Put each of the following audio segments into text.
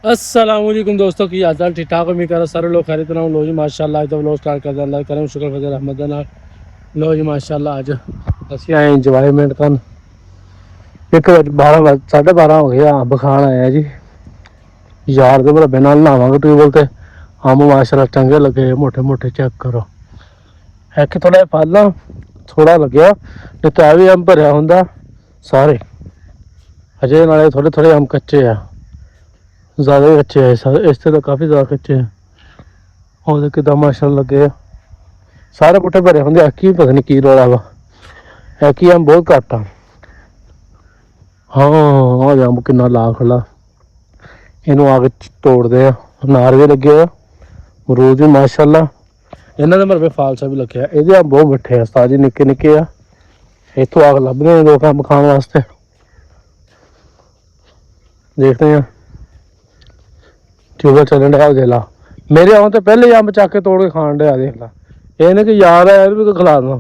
अस्सलामुअलैकुम दोस्तों की हाल ठीक ठाक उम्मीद कर सारे लोग खैरियत नाल लो जी माशाअल्लाह अज तो व्लॉग स्टार्ट कर अल्लाह करम शुक्र फजल रहमत नाल लो जी माशाअल्लाह अज असी आए इंजॉयमेंट कर 12:30 हो गए अंब खान आए जी यार के भरबे नाल नहावांगे ट्यूबवेल ते अंब माशाअल्लाह चंगे लगे मोटे मोटे चेक करो है कि थोड़ा फल थोड़ा लग्या नहीं तो भी अंब भरिया हुंदा सारे अजे नाले थोड़े थोड़े अंब कच्चे आ ज़्यादा ही अच्छे है इस तो काफ़ी ज़्यादा कच्चे हैं और कि माशाअल्लाह लगे सारे बूटे भरे होंगे ऐकी पता नहीं की रौला वा ऐकी अंब बहुत घट आ हाँ अंब कि ला खड़ा इनू आके तोड़ते हैं अनार भी लगे अमरूद भी माशाअल्लाह इन्होंने मरबे फालसा भी लगे ये अंब बहुत मिठे हैं ताजे निक्के निक्के आ इतों आग लभदे हैं लोग अंब खाने वास्ते देखते हैं ट्यूबवेल चलन डा देख ला मेरे आने तो पहले ही अंब चक के तोड़ के खान डया देख ला ये नहीं कि याद है भी खिला दवा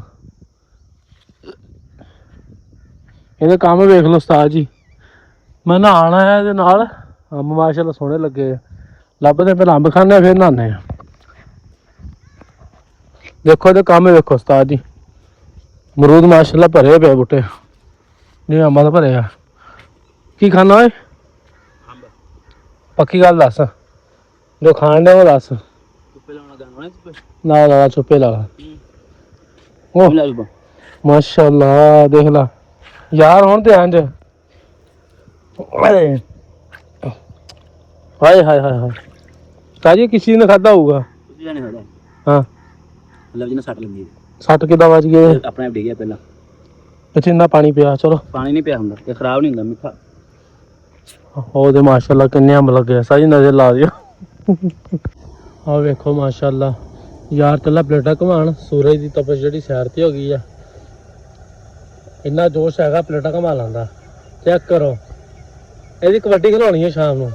ये काम वेख लो उस्ताद जी मैं नहाना है ये अंब माशाअल्लाह सोहने लगे लभदे पहले अंब खाने फिर नहाने देखो ये काम वेखो उस्ताद जी अमरूद माशाअल्लाह भरे पे बूटे नहीं अंबा तो भरे आ की खाना है पक्की गल दस जो खान डे वो दस ना ला चुप्पे लगा माशाअल्लाह देख ला यार हुण ते इंज हाय हाय हाय हाय ताजी किसी ने खादा होगा हाँ सट लगी सट किदा बच गए अपने आप डिग गया पहला अच्छा इन्ना पानी पिया चलो पानी नहीं पिया हुंदा ये खराब नहीं हुंदा मिठा ओ दे माशाअल्लाह किन्ने अंब लगे सारी नजर ला दियो आ वेखो माशाअल्लाह यार चला प्लेटा घुमान सूरज की तपश जी सैर ते हो गई है इन्ना जोश है प्लेटा घुमा लांदा चेक करो यदि कबड्डी खिलानी है शाम को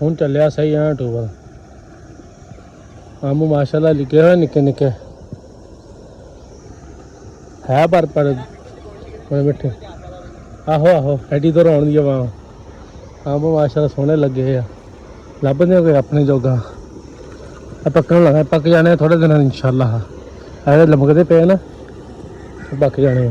हुण चलिया सही है ट्यूबवेल अंब माशाअल्लाह लिखे हुए निक्के निक्के है पर बड़े मिठे आहो आहो एडी तो रोन दी आवाज अंब माशाअल्लाह सोहने लगे आ लभदे कोई अपने जोगा पक्कन लगा पक जाने थोड़े दिन इंशाअल्लाह ऐसे लमकते पे ना पक जाने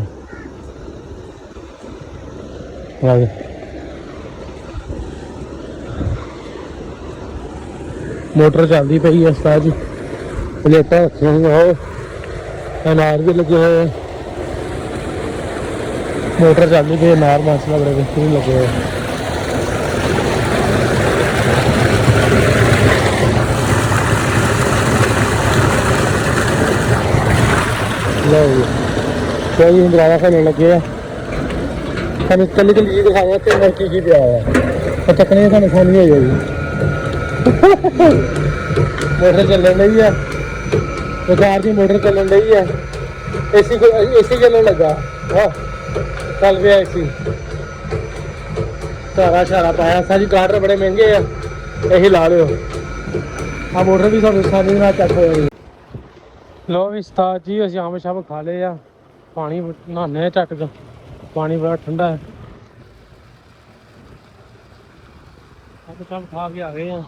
मोटर चलती पई है उस्ताद जी प्लेटा रखी हुई अनार भी लगे हुए मोटर चलती पई अनार माशाअल्लाह बड़े बेहतरीन लगे हुए कोई इंद्रावा खाने लगे कल कल चीज दिखावा तो की पिया हुआ चकने खाने खानी हो जाएगी मोटर चलन रही है बेकार की मोटर चलन रही है एसी चलन लगा हाँ चल गया एसी सारा शारा पाया सारी कार्टर बड़े महंगे है यही ला लियो आ मोटर भी सब आसानी ना चक हो जाएगी लो भी उस्ताद जी असीं अंब शंब खा ले आ पानी नहाने झट च पानी बड़ा ठंडा है अंब शंब खा के आ गए हैं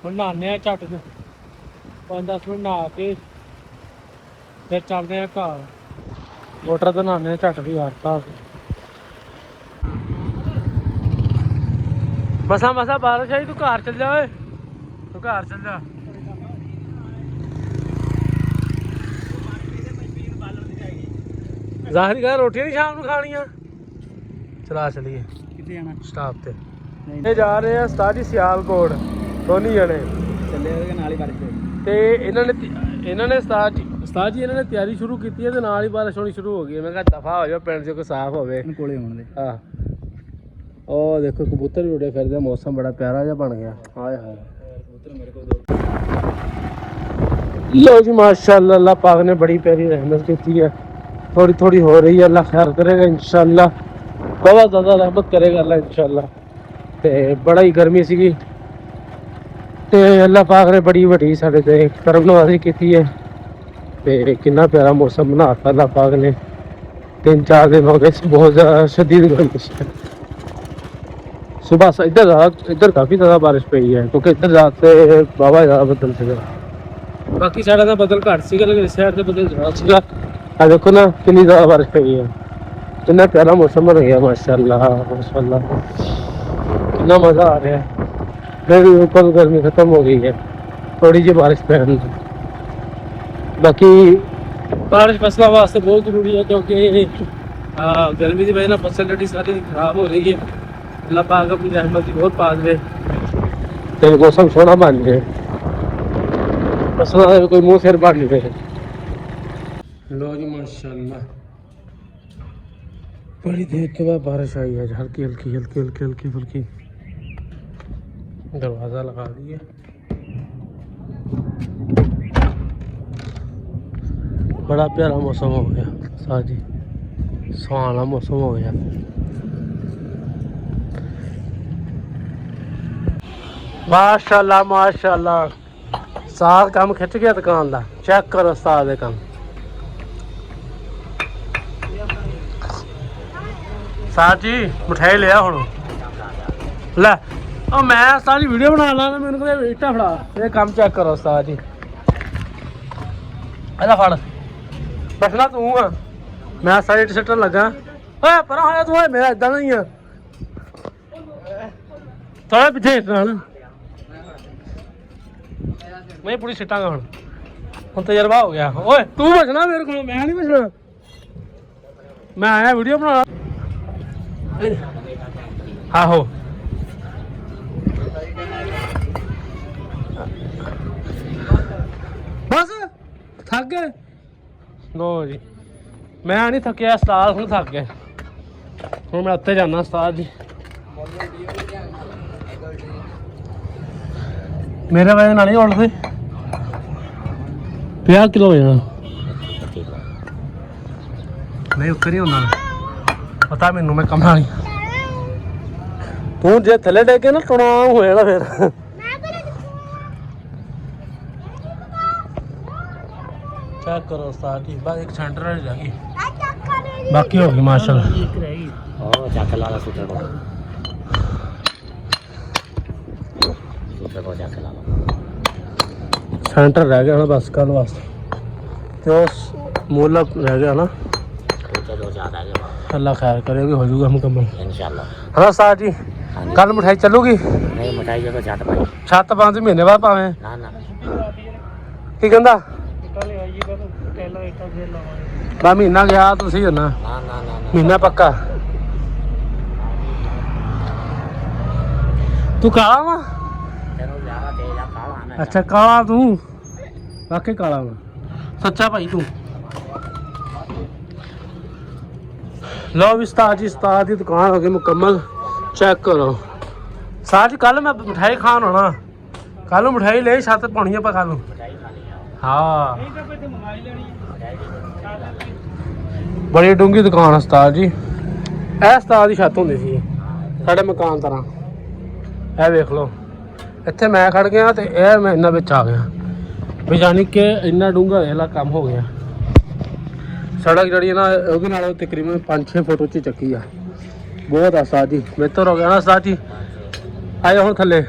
हम नहाने झट च 5-10 मिनट नहा के फिर चलते हैं घर मोटर तो नहाने झट भी हारता मसा मसा बारिश आई तू घर चल जा तू घर चल जा ज़ाहिर कर रोटियां नहीं शाम को खानियां चला चलिए कितने जाना स्टाफ ते ये जा रहे हैं उस्ताद जी सियालकोट दोनों जने चले नाल ही बारिश ते इन्होंने उस्ताद जी इन्होंने तैयारी शुरू की है तो नाल ही बारिश होनी शुरू हो गई है मैं कहा दफा हो जाओ पिंड से कोई साफ होवे कोले होने दे हाँ ओ देखो कबूतर भी उड़े फिरदे मौसम बड़ा प्यारा जिहा बन गया हाय हाय कबूतर मेरे को लो जी माशाअल्लाह अल्लाह पाक ने बड़ी प्यारी रहमत की है थोड़ी थोड़ी हो रही है अल्लाह खैर करेगा इंशाअल्लाह बहुत ज़्यादा रहमत करेगा अल्लाह इंशाअल्लाह ते बड़ा ही गर्मी सी ते अल्लाह पाक ने बड़ी वड्डी साडे ते करम नवाज़ी की है ते कितना प्यारा मौसम बनाता अल्लाह पाक ने 3-4 दिन हो गए, बहुत ज़्यादा शदीद गर्मी है। सुबह से इधर काफ़ी ज़्यादा बारिश पई है, क्योंकि इधर रात से बाबा ज़्यादा बदल सीगा। बाकी साइड का बदल घट सीगा, लेकिन इस साइड से बदल ज़्यादा सीगा। आ देखो ना कितनी ज़्यादा बारिश पई है, कितना प्यारा मौसम बन गया माशाल्लाह माशाल्लाह, कितना मज़ा आ रहा है। फिर ऊपर गर्मी ख़त्म हो गई है, थोड़ी जी बारिश पहन। बाकी बारिश फसलों वास्ते बहुत जरूरी है, क्योंकि गर्मी की वजह फैसिलिटी सारी खराब हो रही है। अल्लाह पाक अपनी रहमत की बहुत पास दे तो मौसम सोना बन जाए, फसलों का कोई मुँह सिर बन नहीं रहे। लो जी माशाल्लाह, बड़ी देर के बाद बारिश आई है, हल्की हल्की हल्की हल्की हल्की हल्की। दरवाज़ा लगा दिए, बड़ा प्यारा मौसम हो गया साजी, सुहाना मौसम हो गया। माशाल्लाह माशाल्लाह, साल काम खिंच गया दुकान का, चेक करो साल दे काम। सार जी मिठाई लिया हुण लै, मैं सारी वीडियो बना ला, मैंने कहते इट्टा फड़ा, ये काम चेक करो सार जी। एदा फड़, बसना तू आ, मैं सारी टी-शर्ट लगा। पर होया तू, मेरा इदा नहीं है, थोड़ा पिछे हिटना ना, मैं पूरी सिटांगा हुण तजर्बा हो गया। ओए तू बचना मेरे को, मैं नहीं बचना, मैं आया वीडियो बना। आहो बस थक गए। लो जी मैं नहीं थकिया, उस्ताद हूँ थक गए। हूँ मैं उत्ते जाना उस्ताद जी, मेरे वजह नाल नहीं उठते, 50 किलो हो जाना नहीं, उत्ते नहीं होना पता मैनू, मैं कमरा नहीं। तू जे थले डेगे ना टुना हो जाना फिर। चेक करो उस्ताद जी, बस एक सेंटर रह जाएगी, बाकी होगी माशाल्लाह। सेंटर रह गया ना बस कल वास्ते, तो मूला रह गया ना, अल्लाह खैर करेगी, हो जाऊगा मुकम्मल इंशाल्लाह। हाँ साहब जी, कल मिठाई चलूगी? नहीं मिठाई जो छत 5 महीने बाद पावे ना की कहंदा बा महीना गया तो सही होना, महीना पक्का। तू काला वा? अच्छा काला तू, वाकई काला वा, सच्चा भाई तू। लो भी उस्ताद जी, उस्ताद की दुकान हो गई मुकम्मल, चेक करो। साथ कल मैं मिठाई खान होना, कल मिठाई ले छत पानी है कल। हाँ बड़ी डूंगी दुकान उस्ताद जी, ए उस्ताद की छत होंदी सी साढ़े मकान तरह, ए वेख लो इत्थे मैं खड़ गया तो यह मैं इन्ना बिच आ गया, भी जानी कि इन्ना डूंगा वाला काम हो गया। सड़क जी ना वो तकरीबन 5-6 फुट उच्ची चक्की आ, बहुत आ उस्ताद जी, बेहतर हो गया ना उस्ताद जी। आए हूँ थले।